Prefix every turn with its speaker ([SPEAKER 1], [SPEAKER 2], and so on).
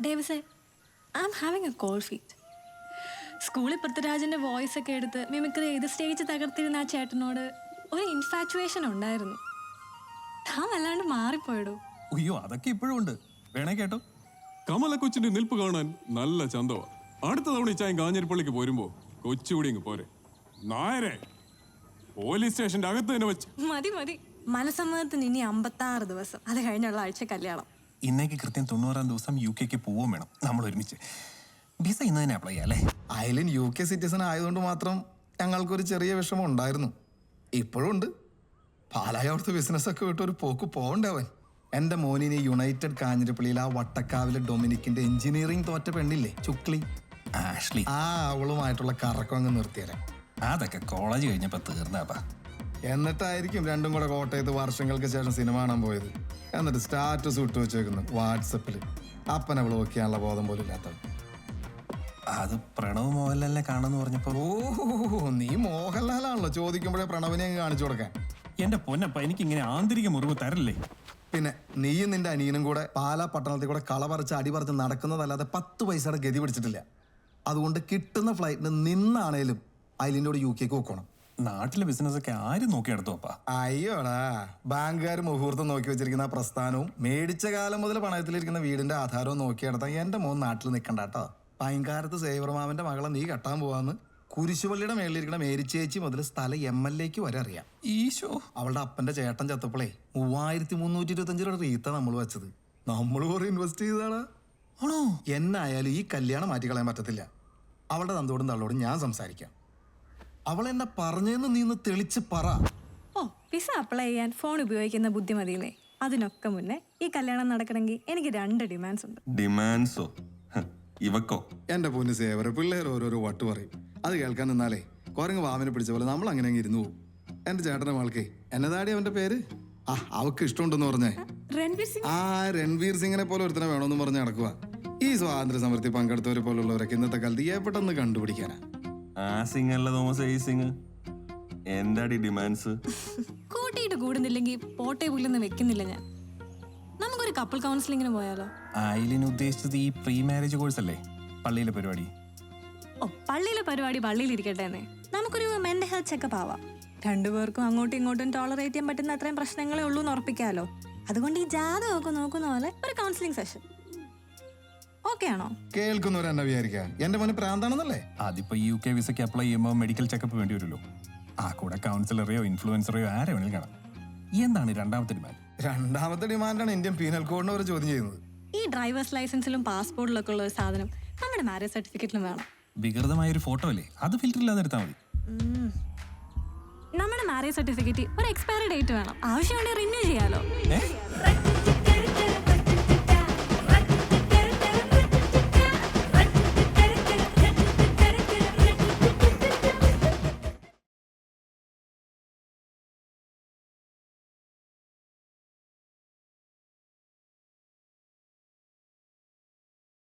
[SPEAKER 1] ഡേവിസേ, I am having a cold feet. സ്കൂളിൽ പൃഥ്വിരാജിൻ്റെ voice ഒക്കെ എടുത്ത് മിമിക്രി ചെയ്ത് സ്റ്റേജ് തകർത്തിരുന്ന ആ ചേട്ടനോട് ഒരു ഇൻഫാറ്റുവേഷൻ ഉണ്ടായിരുന്നു. താൻ വല്ലാണ്ട് മാറിപ്പോയിടൂ.
[SPEAKER 2] അയ്യോ, അതൊക്കെ ഇപ്പോഴും ഉണ്ട്. വേണേ കേട്ടോ.
[SPEAKER 3] കമല കൊച്ചിന്റെ നിൽപ്പ് കാണാൻ നല്ല ചന്തവാ. അടുത്ത തവണ ഇച്ചായൻ കാഞ്ഞിരപ്പള്ളിക്ക് പോരുമ്പോ കൊച്ചുകൂടി ഇങ്ങ് പോരെ. നായരെ പോലീസ് സ്റ്റേഷന്റെ അകത്ത് തന്നെ വെച്ച്
[SPEAKER 1] മതി മതി. മനസമ്മതത്തിന് ഇനി 56 ദിവസം, അത് കഴിഞ്ഞുള്ള ആഴ്ച കല്യാണം.
[SPEAKER 2] ഇന്നേക്ക് കൃത്യം 90-ാം ദിവസം UK പോവുകയും വേണം നമ്മൾ ഒരുമിച്ച്. വിസ ഇന്ന് തന്നെ അപ്ലൈ ചെയ്യാം അല്ലേ?
[SPEAKER 4] അയലിൻ UK സിറ്റിസൺ ആയതുകൊണ്ട് മാത്രം ഞങ്ങൾക്കൊരു ചെറിയ വിഷമം ഉണ്ടായിരുന്നു. ഇപ്പോഴും ഉണ്ട്. പാലായോർത്ത് ബിസിനസ്സൊക്കെ വിട്ട് ഒരു പോക്ക് പോകണ്ടവൻ. എൻ്റെ മോനിനെ യുണൈറ്റഡ് കാഞ്ഞിരപ്പള്ളിയിൽ ആ വട്ടക്കാവിലെ ഡൊമിനിക്കിന്റെ എഞ്ചിനീയറിംഗ് തോറ്റ പെണ്ണില്ലേ ചുക്ലി,
[SPEAKER 2] ആഷ്ലി,
[SPEAKER 4] ആ അവളുമായിട്ടുള്ള കറക്കം അങ്ങ് നിർത്തിയരാം.
[SPEAKER 2] അതൊക്കെ കോളേജ് കഴിഞ്ഞപ്പോൾ തീർന്നാപ്പാ.
[SPEAKER 4] എന്നിട്ടായിരിക്കും രണ്ടും കൂടെ കോട്ടയത്ത് വർഷങ്ങൾക്ക് ശേഷം സിനിമ കാണാൻ പോയത്. എന്നിട്ട് സ്റ്റാറ്റസ് വിട്ടു വെച്ചേക്കുന്നു വാട്സപ്പിൽ. അപ്പനെ ബ്ലോക്ക് ചെയ്യാനുള്ള ബോധം പോലും ഇല്ലാത്തവൻ.
[SPEAKER 2] അത് പ്രണവ് മോഹൻലാലിനെ കാണുമെന്ന് പറഞ്ഞപ്പോ
[SPEAKER 4] ഓ, നീ മോഹൻലാലാണല്ലോ ചോദിക്കുമ്പോഴേ പ്രണവിനെ അങ്ങ് കാണിച്ചു കൊടുക്കാൻ.
[SPEAKER 2] എന്റെ പൊന്നപ്പ, എനിക്കിങ്ങനെ ആന്തരിക മുറിവ് തരല്ലേ.
[SPEAKER 4] പിന്നെ നീയും നിന്റെ അനിയനും കൂടെ പാലാ പട്ടണത്തിൽ കൂടെ കള പറിച്ച് അടിപറിച്ച് നടക്കുന്നതല്ലാതെ 10 പൈസയുടെ ഗതി പിടിച്ചിട്ടില്ല. അതുകൊണ്ട് കിട്ടുന്ന ഫ്ലൈറ്റിന് നിന്നാണേലും അയലിൻ്റെ UK പോക്കണം.
[SPEAKER 2] നാട്ടിലെ ബിസിനസ്സൊക്കെ ആരും നോക്കിയെടുത്തോപ്പാ.
[SPEAKER 4] അയ്യോടാ, ബാങ്കുകാർ മുഹൂർത്തം നോക്കി വെച്ചിരിക്കുന്ന ആ പ്രസ്ഥാനവും മേടിച്ച കാലം മുതൽ പണയത്തിലിരിക്കുന്ന വീടിന്റെ ആധാരവും നോക്കിയെടുത്താൽ എൻ്റെ മോൻ നാട്ടിൽ നിൽക്കണ്ട കേട്ടോ. പൈങ്കാരത്ത് സേവർമാമന്റെ മകളെ നീ കെട്ടാൻ പോവാന്ന് കുരിശുപള്ളിയുടെ മേളിലിരിക്കുന്ന മേരിച്ചേച്ചി മുതൽ സ്ഥലം MLAക്ക് വരെ അറിയാം.
[SPEAKER 2] ഈശോ,
[SPEAKER 4] അവളുടെ അപ്പന്റെ ചേട്ടൻ ചത്തപ്പോളേ 3325 രൂപ റീത്ത നമ്മൾ വെച്ചത്. നമ്മൾ കുറെ ഇൻവെസ്റ്റ് ചെയ്തതാടാ.
[SPEAKER 2] ആണോ?
[SPEAKER 4] എന്നായാലും ഈ കല്യാണം മാറ്റിക്കളയാൻ പറ്റത്തില്ല. അവളുടെ തന്തോടും തള്ളോടും ഞാൻ സംസാരിക്കാം. അവൾ എന്നെ പറഞ്ഞെന്ന് നീ ഒന്ന് തെളിച്ച് പറ.
[SPEAKER 1] ഓ, വിസ അപ്ലൈ ചെയ്യാൻ ഫോൺ ഉപയോഗിക്കുന്ന ബുദ്ധിമതിയില്ലേ? അതിനൊക്കെ മുന്നേ ഈ കല്യാണം നടക്കണമെങ്കിൽ എനിക്ക് 2 ഡിമാൻഡ്സ് ഉണ്ട്.
[SPEAKER 2] ഡിമാൻഡ്സോ? ഇവക്കോ?
[SPEAKER 4] എന്റെ പൊന്ന് സേവര, പിള്ളേർ ഓരോരോ വട്ട് പറയും. അത് കേൾക്കാൻ നിന്നാലേ കുരങ്ങ് വാവിനെ പിടിച്ച പോലെ നമ്മൾ അങ്ങനെ അങ്ങ് ഇരുന്നു പോകും. എന്റെ ചേട്ടന്റെ മകൾക്ക് എന്നതാടി അവന്റെ പേര്? അവക്ക് ഇഷ്ടമുണ്ടെന്ന് പറഞ്ഞേ.
[SPEAKER 1] രൺവീർ സിംഗ്.
[SPEAKER 4] രൺവീർ സിംഗിനെ പോലെ ഒരുത്തനെ വേണമെന്ന് പറഞ്ഞ് നടക്കുക. ഈ സ്വാതന്ത്ര്യ സമരത്തിൽ പങ്കെടുത്തവരെ പോലുള്ളവരൊക്കെ ഇന്നത്തെ കാലത്ത് എവിടെന്ന് കണ്ടുപിടിക്കാനാ?
[SPEAKER 2] ആ സിംഗ് അല്ല തോമസ്, ഈ സിംഗ്. എന്താടി ഡിമാൻഡ്സ്?
[SPEAKER 1] കൂട്ടിയിട്ട് കൂടുന്നില്ലെങ്കിൽ പോട്ടെ പുല്ലെന്ന് വെക്കുന്നില്ല ഞാൻ. നമുക്കൊരു കപ്പിൾ കൗൺസിലിങ്ങിന് പോയാലോ?
[SPEAKER 2] അയിലിന് ഉദ്ദേശിച്ചത് ഈ പ്രീ മാരേജ് കോഴ്സ് അല്ലേ, പള്ളിയിലെ പരിപാടി?
[SPEAKER 1] ഓ, പള്ളിയിലെ പരിപാടി പള്ളിയിലിരിക്കട്ടെ എന്നേ. നമുക്കൊരു മെന്റൽ ഹെൽത്ത് ചെക്കപ്പ് ആവാം. രണ്ടുപേർക്കും അങ്ങോട്ടും ഇങ്ങോട്ടും ടോളറേറ്റ് ചെയ്യാൻ പറ്റുന്ന അത്രയും പ്രശ്നങ്ങളേ ഉള്ളൂ എന്ന് ഉറപ്പിക്കാലോ. അതുകൊണ്ട് ഈ ജാതകമൊക്കെ നോക്കുന്ന പോലെ ഒരു കൗൺസിലിംഗ് സെഷൻ ഓക്കെ ആണോ?
[SPEAKER 4] കേൾക്കുന്നവർ എന്നെ വിചാരിക്കാം എന്റെ മോന് പ്രാന്താണെന്നല്ലേ.
[SPEAKER 2] അതിപ്പോ UK വിസയ്ക്ക് അപ്ലൈ ചെയ്യുമ്പോൾ മെഡിക്കൽ ചെക്കപ്പ് വേണ്ടി വരുമല്ലോ. ആ കൂടെ കൗൺസിലറെയോ ഇൻഫ്ലുവൻസറെയോ ആരെ വേണമെങ്കിലും കാണാം. എന്താണ് രണ്ടാമത്തെ ഡിമാൻഡ്?
[SPEAKER 4] രണ്ടാമത്തെ ഡിമാൻഡാണ് ഇന്ത്യൻ പീനൽ കോഡിനെ അവർ ചോദ്യം ചെയ്യുന്നത്.
[SPEAKER 1] ഈ ഡ്രൈവേഴ്സ് ലൈസൻസിലും പാസ്പോർട്ടിലൊക്കെ ഉള്ള ഒരു സാധനം നമ്മുടെ മാരേജ് സർട്ടിഫിക്കറ്റിലും വേണം.
[SPEAKER 2] വികൃതമായൊരു ഫോട്ടോ അല്ലേ, അത് ഫിൽറ്റർ ഇല്ലാതെ എടുത്താൽ മതി.
[SPEAKER 1] നമ്മുടെ മാരേജ് സർട്ടിഫിക്കറ്റ് ഒരു എക്സ്പയറി ഡേറ്റ് വേണം. ആവശ്യമുണ്ടെങ്കിൽ റിന്യൂ ചെയ്യാലോ.